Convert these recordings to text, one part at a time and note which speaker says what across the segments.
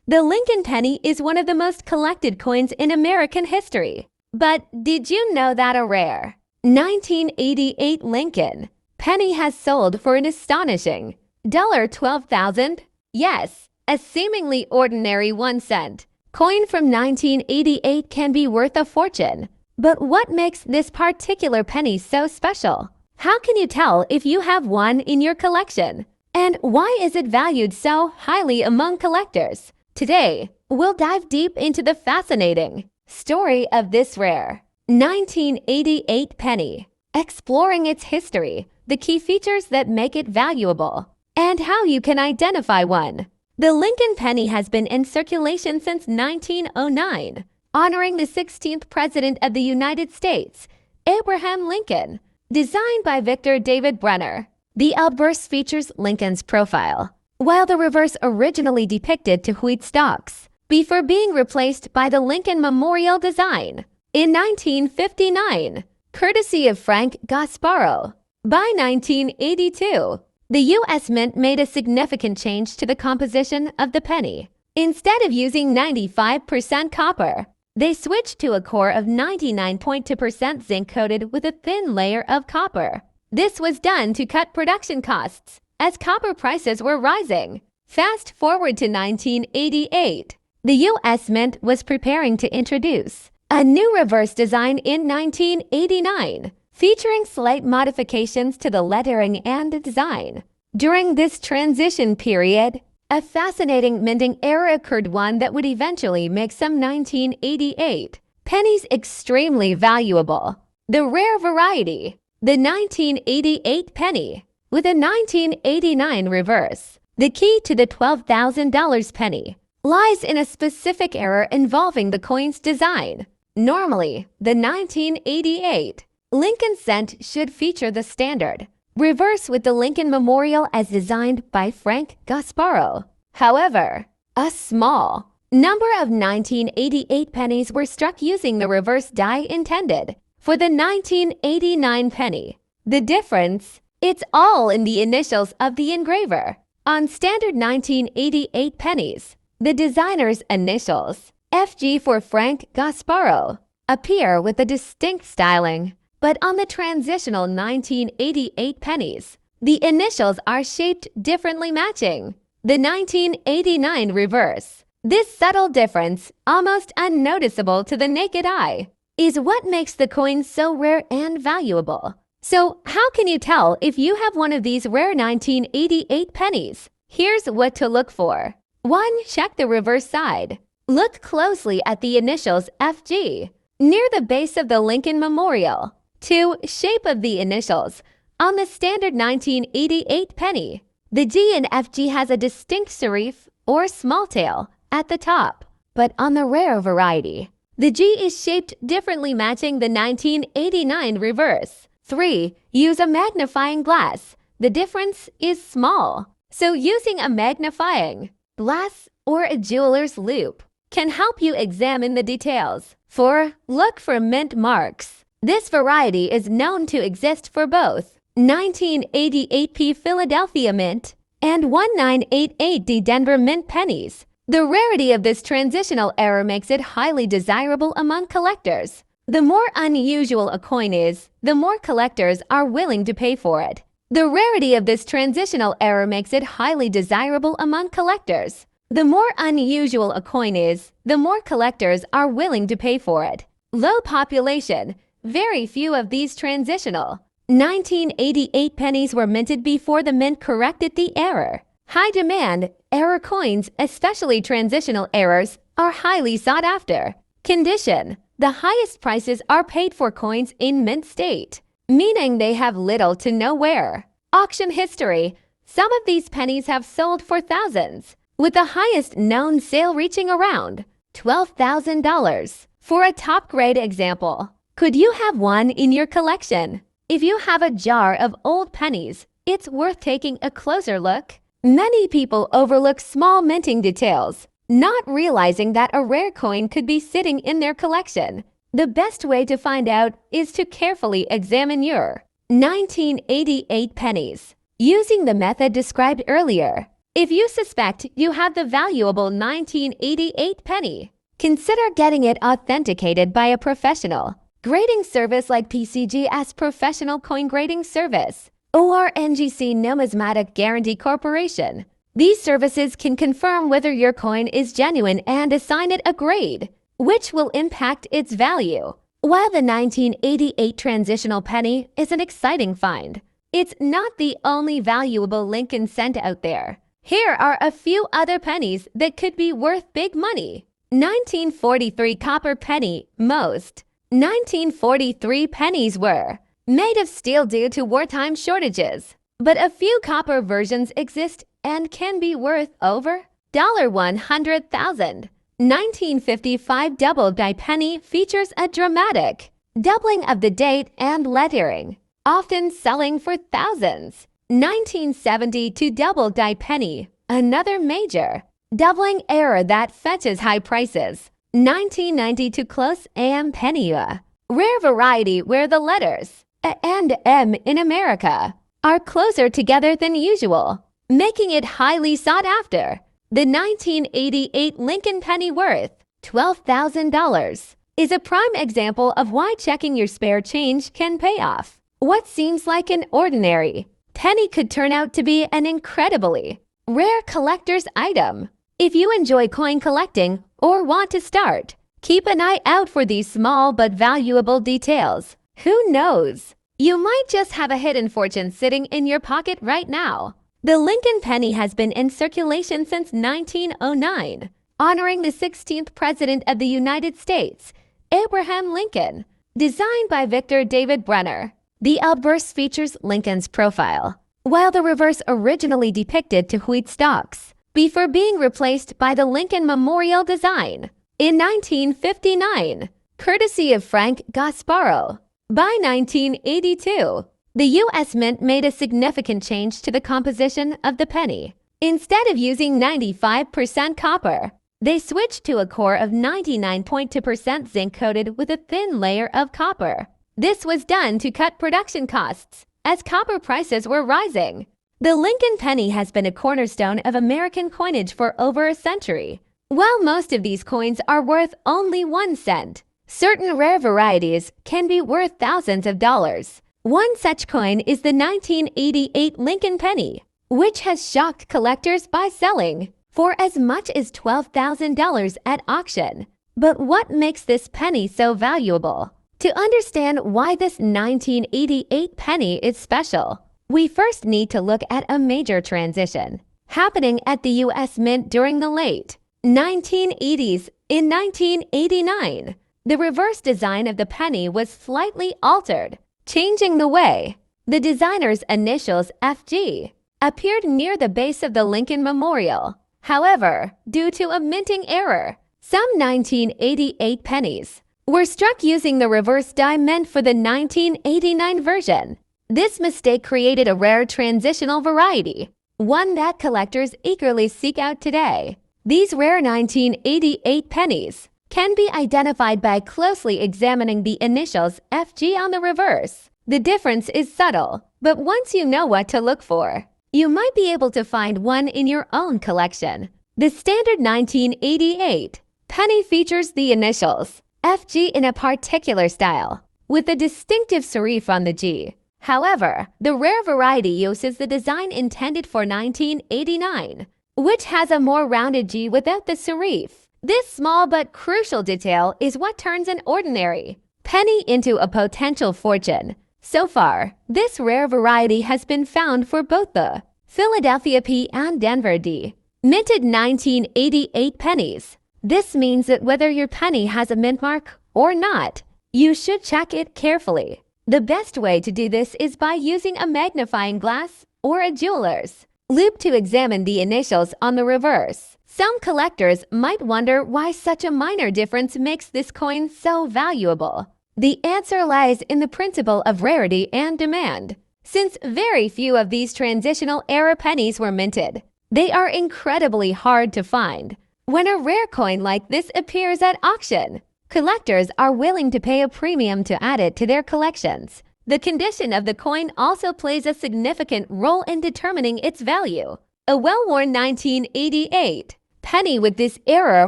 Speaker 1: The Lincoln penny is one of the most collected coins in American history. But did you know that a rare 1988 Lincoln penny has sold for an astonishing $12,000? Yes, a seemingly ordinary 1-cent coin from 1988 can be worth a fortune. But what makes this particular penny so special? How can you tell if you have one in your collection? And why is it valued so highly among collectors? Today, we'll dive deep into the fascinating story of this rare 1988 penny, exploring its history, the key features that make it valuable, and how you can identify one. The Lincoln penny has been in circulation since 1909, honoring the 16th President of the United States, Abraham Lincoln. Designed by Victor David Brenner, the obverse features Lincoln's profile, while the reverse originally depicted to wheat stalks, before being replaced by the Lincoln Memorial design in 1959, courtesy of Frank Gasparro. By 1982, the U.S. Mint made a significant change to the composition of the penny. Instead of using 95% copper, they switched to a core of 99.2% zinc coated with a thin layer of copper. This was done to cut production costs as copper prices were rising. Fast forward to 1988. The U.S. Mint was preparing to introduce a new reverse design in 1989, featuring slight modifications to the lettering and design. During this transition period, a fascinating minting era occurred, one that would eventually make some 1988 pennies extremely valuable. The rare variety, the 1988 penny, with a 1989 reverse. The key to the $12,000 penny lies in a specific error involving the coin's design. Normally, the 1988 Lincoln cent should feature the standard reverse with the Lincoln Memorial as designed by Frank Gasparro. However, a small number of 1988 pennies were struck using the reverse die intended for the 1989 penny. The difference? It's all in the initials of the engraver. On standard 1988 pennies, the designer's initials, FG for Frank Gasparro, appear with a distinct styling. But on the transitional 1988 pennies, the initials are shaped differently, matching the 1989 reverse. This subtle difference, almost unnoticeable to the naked eye, is what makes the coin so rare and valuable. So, how can you tell if you have one of these rare 1988 pennies? Here's what to look for. 1. Check the reverse side. Look closely at the initials FG near the base of the Lincoln Memorial. 2. Shape of the initials. On the standard 1988 penny, the G in FG has a distinct serif or small tail at the top, but on the rare variety, the G is shaped differently, matching the 1989 reverse. 3. Use a magnifying glass. The difference is small, so using a magnifying glass or a jeweler's loupe can help you examine the details. 4. Look for mint marks. This variety is known to exist for both 1988p Philadelphia Mint and 1988d Denver Mint pennies. The rarity of this transitional error makes it highly desirable among collectors. The more unusual a coin is, the more collectors are willing to pay for it. The rarity of this transitional error makes it highly desirable among collectors. The more unusual a coin is, the more collectors are willing to pay for it. Low population. Very few of these transitional 1988 pennies were minted before the mint corrected the error. High demand. Error coins, especially transitional errors, are highly sought after. Condition. The highest prices are paid for coins in mint state, meaning they have little to no wear. Auction history. Some of these pennies have sold for thousands, with the highest known sale reaching around $12,000. For a top-grade example, could you have one in your collection? If you have a jar of old pennies, it's worth taking a closer look. Many people overlook small minting details, not realizing that a rare coin could be sitting in their collection. The best way to find out is to carefully examine your 1988 pennies using the method described earlier. If you suspect you have the valuable 1988 penny, consider getting it authenticated by a professional. Grading service like PCG's Professional Coin Grading Service or NGC Numismatic Guarantee Corporation. These services can confirm whether your coin is genuine and assign it a grade, which will impact its value. While the 1988 transitional penny is an exciting find, it's not the only valuable Lincoln cent out there. Here are a few other pennies that could be worth big money. 1943 copper penny. Most 1943 pennies were made of steel due to wartime shortages, but a few copper versions exist and can be worth over $100,000. 1955 double-die penny features a dramatic doubling of the date and lettering, often selling for thousands. 1972 double-die penny, another major doubling error that fetches high prices. 1992 close AM penny, a rare variety where the letters A and M in America are closer together than usual, making it highly sought after. The 1988 Lincoln penny worth $12,000 is a prime example of why checking your spare change can pay off. What seems like an ordinary penny could turn out to be an incredibly rare collector's item. If you enjoy coin collecting or want to start, keep an eye out for these small but valuable details. Who knows? You might just have a hidden fortune sitting in your pocket right now. The Lincoln penny has been in circulation since 1909, honoring the 16th President of the United States, Abraham Lincoln. Designed by Victor David Brenner, the obverse features Lincoln's profile, while the reverse originally depicted two wheat stalks, before being replaced by the Lincoln Memorial design in 1959, courtesy of Frank Gasparo. By 1982, the U.S. Mint made a significant change to the composition of the penny. Instead of using 95% copper, they switched to a core of 99.2% zinc coated with a thin layer of copper. This was done to cut production costs, as copper prices were rising. The Lincoln penny has been a cornerstone of American coinage for over a century. While most of these coins are worth only 1 cent, certain rare varieties can be worth thousands of dollars. One such coin is the 1988 Lincoln penny, which has shocked collectors by selling for as much as $12,000 at auction. But what makes this penny so valuable? To understand why this 1988 penny is special, we first need to look at a major transition happening at the U.S. Mint during the late 1980s. In 1989, the reverse design of the penny was slightly altered, changing the way the designer's initials FG appeared near the base of the Lincoln Memorial. However, due to a minting error, some 1988 pennies were struck using the reverse die meant for the 1989 version. This mistake created a rare transitional variety, one that collectors eagerly seek out today. These rare 1988 pennies can be identified by closely examining the initials FG on the reverse. The difference is subtle, but once you know what to look for, you might be able to find one in your own collection. The standard 1988 penny features the initials FG in a particular style, with a distinctive serif on the G. However, the rare variety uses the design intended for 1989, which has a more rounded G without the serif. This small but crucial detail is what turns an ordinary penny into a potential fortune. So far, this rare variety has been found for both the Philadelphia P and Denver D minted 1988 pennies. This means that whether your penny has a mint mark or not, you should check it carefully. The best way to do this is by using a magnifying glass or a jeweler's loupe to examine the initials on the reverse. Some collectors might wonder why such a minor difference makes this coin so valuable. The answer lies in the principle of rarity and demand. Since very few of these transitional era pennies were minted, they are incredibly hard to find. When a rare coin like this appears at auction, collectors are willing to pay a premium to add it to their collections. The condition of the coin also plays a significant role in determining its value. A well-worn 1988 penny with this error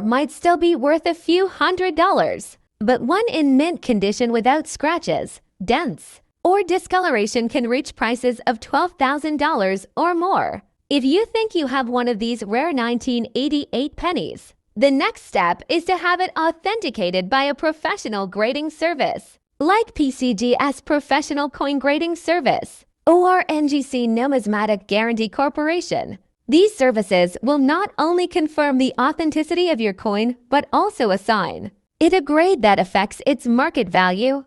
Speaker 1: might still be worth a few $100s, but one in mint condition without scratches, dents, or discoloration can reach prices of $12,000 or more. If you think you have one of these rare 1988 pennies, the next step is to have it authenticated by a professional grading service, like PCG's Professional Coin Grading Service or NGC Numismatic Guarantee Corporation. These services will not only confirm the authenticity of your coin, but also assign it a grade that affects its market value